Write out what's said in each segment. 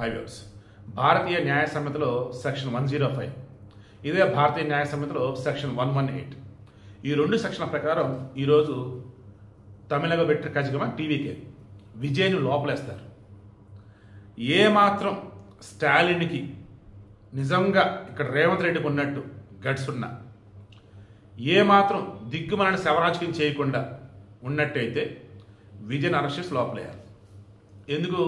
Highways భారతీయ న్యాయ సంహితలో section 105, ఇదే భారతీయ న్యాయ సంహితలో సెక్షన్ 118. ఈ రెండు సెక్షన్ల ప్రకారం ఈరోజు తమిళగ బెట్రి కజగమ టీవీకే విజయ్ను లోపలేస్తారు. ఏమాత్రం స్టాలిన్కి నిజంగా ఇక్కడ రేవంత్ రెడ్డికి ఉన్నట్టు గట్స్ ఉన్నా, ఏమాత్రం దిగ్గుమలని శవరాజకీయం చేయకుండా ఉన్నట్టయితే విజయ్ని అరెస్ట్ చేసి లోపలేయాలి. ఎందుకు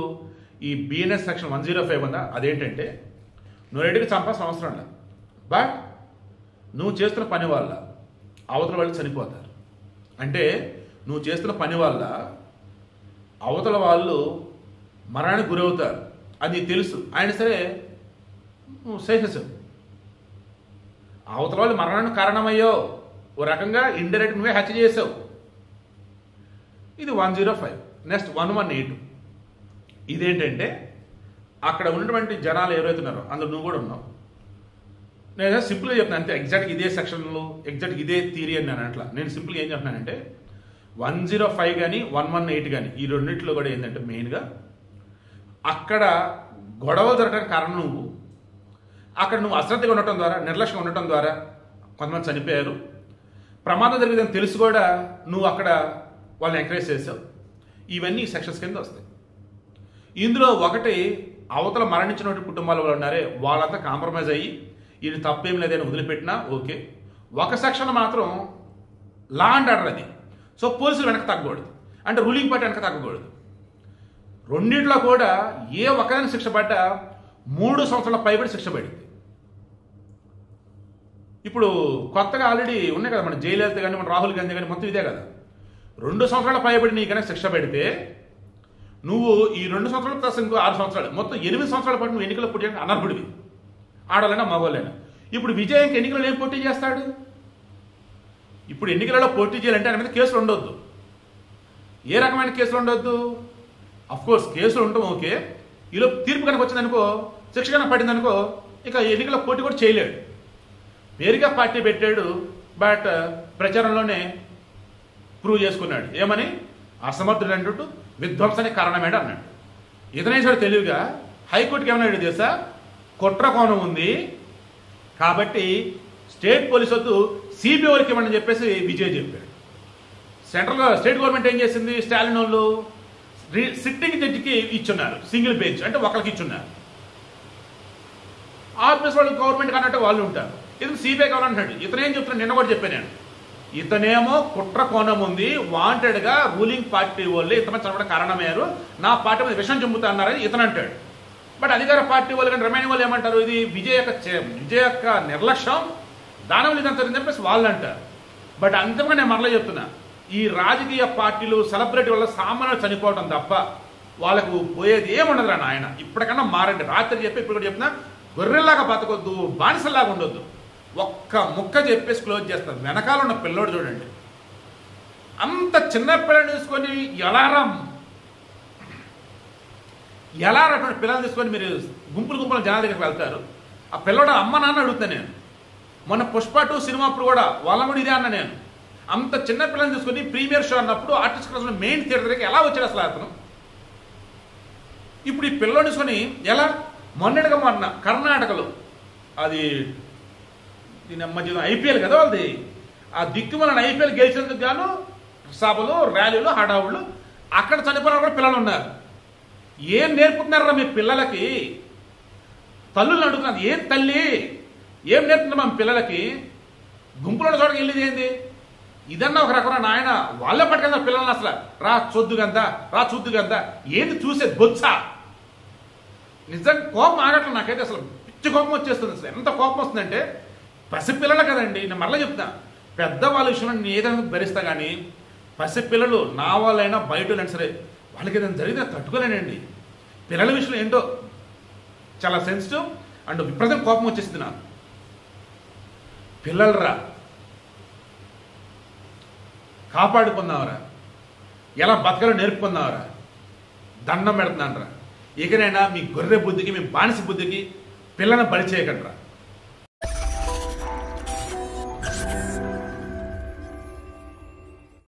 ఈ బిఎన్ఎస్ సెక్షన్ 105 ఉందా, అదేంటంటే నువ్వు రెడ్డికి చంపాల్సిన అవసరం లేదు, బట్ నువ్వు చేస్తున్న పని వల్ల అవతల వాళ్ళు చనిపోతారు. అంటే నువ్వు చేస్తున్న పని వల్ల అవతల వాళ్ళు మరణానికి గురవుతారు, అది తెలుసు. ఆయన సరే నువ్వు చేసేసావు, అవతల వాళ్ళు మరణానికి కారణమయ్యో, ఓ రకంగా ఇండైరెక్ట్ నువ్వే హత్య చేసావు. ఇది 105. నెక్స్ట్ 118. ఇదేంటంటే అక్కడ ఉన్నటువంటి జనాలు ఎవరైతున్నారో అందులో నువ్వు కూడా ఉన్నావు. నేను సింపుల్గా చెప్తున్నాను అంతే, ఎగ్జాక్ట్గా ఇదే సెక్షన్లో ఎగ్జాక్ట్గా ఇదే థియరీ అని నేను అట్లా. నేను సింపుల్గా ఏం చెప్తున్నానంటే 105 కానీ 118 కానీ ఈ రెండింటిలో కూడా ఏంటంటే మెయిన్గా అక్కడ గొడవలు జరగడానికి కారణం నువ్వు. అక్కడ నువ్వు అశ్రద్ధగా ఉండటం ద్వారా, నిర్లక్ష్యంగా ఉండటం ద్వారా కొంతమంది చనిపోయారు. ప్రమాదం జరిగిందని తెలుసు కూడా నువ్వు అక్కడ వాళ్ళని ఎంకరేజ్ చేసావు. ఇవన్నీ సెక్షన్స్ కింద వస్తాయి. ఇందులో ఒకటి, అవతల మరణించినటువంటి కుటుంబాల వాళ్ళు ఉన్నారే వాళ్ళంతా కాంప్రమైజ్ అయ్యి ఇది తప్పేం లేదని వదిలిపెట్టినా ఓకే. ఒక సెక్షన్ మాత్రం లా అండ్ ఆర్డర్, అది సో పోలీసులు వెనక తగ్గకూడదు, అంటే రూలింగ్ పార్టీ వెనక తగ్గకూడదు. రెండింటిలో కూడా ఏ ఒక్కదాని శిక్ష పడ్డా 3 సంవత్సరాల పైబడి శిక్ష పడింది. ఇప్పుడు కొత్తగా ఆల్రెడీ ఉన్నాయి కదా, మన జయలలిత కానీ మన రాహుల్ గాంధీ కానీ మొత్తం ఇదే కదా. 2 సంవత్సరాల పైబడి నీకైనా శిక్ష పెడితే నువ్వు ఈ 2 సంవత్సరాలు ప్లస్ ఇంకో 6 సంవత్సరాలు, మొత్తం 8 సంవత్సరాల పాటు నువ్వు ఎన్నికల్లో పోటీ చేయడానికి అనర్హుడివి, ఆడవాళ్ళైనా మగవాళ్ళైనా. ఇప్పుడు విజయ్ ఇంక ఎన్నికల్లో ఏం పోటీ చేస్తాడు? ఇప్పుడు ఎన్నికలలో పోటీ చేయాలంటే ఆయన మీద కేసులు ఉండొద్దు. ఏ రకమైన కేసులు ఉండొద్దు? అఫ్కోర్స్ కేసులు ఉండటం ఓకే, ఈలో తీర్పు కనుక వచ్చిందనుకో, శిక్ష కనుక పడిందనుకో, ఇక ఎన్నికల పోటీ కూడా చేయలేడు. పేరుగా పార్టీ పెట్టాడు, బట్ ప్రచారంలోనే ప్రూవ్ చేసుకున్నాడు. ఏమని? అసమర్థుడు అంటూ విధ్వంసానికి కారణమేంటి అన్నాడు. ఇతనేసాడు తెలివిగా హైకోర్టుకి ఏమన్నాడు తెలుసా, కుట్ర కోణం ఉంది కాబట్టి స్టేట్ పోలీసు వద్దు సిబిఐ వాళ్ళకి ఇవ్వండి చెప్పేసి విజయ్ చెప్పాడు. స్టేట్ గవర్నమెంట్ ఏం చేసింది, స్టాలిన్ వాళ్ళు సిట్టింగ్ జడ్జికి ఇచ్చున్నారు, సింగిల్ బెంచ్ అంటే ఒకరికి ఇచ్చున్నారు. ఆఫీస్ వాళ్ళు గవర్నమెంట్ అన్నట్టు వాళ్ళు ఉంటారు, ఇది సిబిఐ కావాలంటున్నాడు. ఇతనేం చెప్తున్నాడు, నిన్న కూడా చెప్పాను నేను, ఇతనేమో కుట్ర కోణం ఉంది, వాంటెడ్గా రూలింగ్ పార్టీ వాళ్ళు ఇతను చదవడం కారణమయ్యారు, నా పార్టీ మీద విషం చెంపుతా అన్నారని ఇతను అంటాడు. బట్ అధికార పార్టీ వాళ్ళు కానీ రిమైనింగ్ వాళ్ళు ఏమంటారు, ఇది విజయ్ యొక్క నిర్లక్ష్యం, దానం ఇదంతా చెప్పేసి వాళ్ళు అంటారు. బట్ అంతగా నేను మరలా చెప్తున్నా, ఈ రాజకీయ పార్టీలు సెలబ్రిటీ వల్ల సామాన్యులు చనిపోవడం తప్ప వాళ్ళకు పోయేది ఏముండదురా నాయన. ఇప్పటికన్నా మారండి. రాత్రి చెప్పి ఇప్పుడు కూడా చెప్తున్నా, గొర్రెల్లాగా బతకొద్దు, బానిసల్లాగా ఉండొద్దు. ఒక్క ముక్క చెప్పేసి క్లోజ్ చేస్తారు. వెనకాల ఉన్న పిల్లోడు చూడండి, అంత చిన్న పిల్లని తీసుకొని ఎలా అటువంటి పిల్లలు తీసుకొని మీరు గుంపులు జనాల దగ్గరికి వెళ్తారు. ఆ పిల్లడు అమ్మ నాన్న అడుగుతాను నేను. మొన్న పుష్ప 2 సినిమా అప్పుడు కూడా వాళ్ళ కూడా ఇదే అన్న నేను. అంత చిన్న పిల్లల్ని తీసుకొని ప్రీమియర్ షో అన్నప్పుడు ఆర్టిస్ట్ క్లాస్లో మెయిన్ థియేటర్ దగ్గరికి ఎలా వచ్చాడు అసలు అతను? ఇప్పుడు ఈ పిల్లని తీసుకొని ఎలా, మొన్న కర్ణాటకలో అది ఐపీఎల్ కదా వాళ్ళది, ఆ దిక్కుమల ఐపీఎల్ గెలిచేందుకు గాను సభలు, ర్యాలీలు, హడావుళ్ళు, అక్కడ చనిపోయిన కూడా పిల్లలు ఉన్నారు. ఏం నేర్పుతున్నారా మీ పిల్లలకి? తల్లులను అడుగుతున్నారు, ఏం తల్లి ఏం నేర్పుతున్నా మా పిల్లలకి? గుంపులో చోటకి వెళ్ళేది ఏంది? ఇదన్నా ఒక రకమైన నాయన వాళ్ళే పట్టుకెళ్తారు పిల్లల్ని. అసలు రా చూద్దుగంతా ఏంది చూసేది బొత్స. నిజంగా కోపం ఆగట్లేదు నాకైతే, అసలు పిచ్చి కోపం వచ్చేస్తుంది. అసలు ఎంత కోపం వస్తుందంటే, పసిపిల్లలు కదండి, నేను మరలా చెప్తా, పెద్దవాళ్ళ విషయంలో నేను ఏదైనా భరిస్తా, కానీ పసిపిల్లలు నా వాళ్ళైనా బయట అయినా సరే వాళ్ళకి ఏదైనా జరిగితే తట్టుకోలేనండి. పిల్లల విషయంలో ఏంటో చాలా సెన్సిటివ్ అండ్ విపరీతం కోపం వచ్చేసింది నాకు. పిల్లలరా, కాపాడుకుందాంరా, ఎలా బతకాలో నేర్పుకుందాంరా, దండం పెడుతున్నానరా. ఇకనైనా మీ గొర్రె బుద్ధికి, మీ బానిస బుద్ధికి పిల్లలను బలి చేయకండిరా.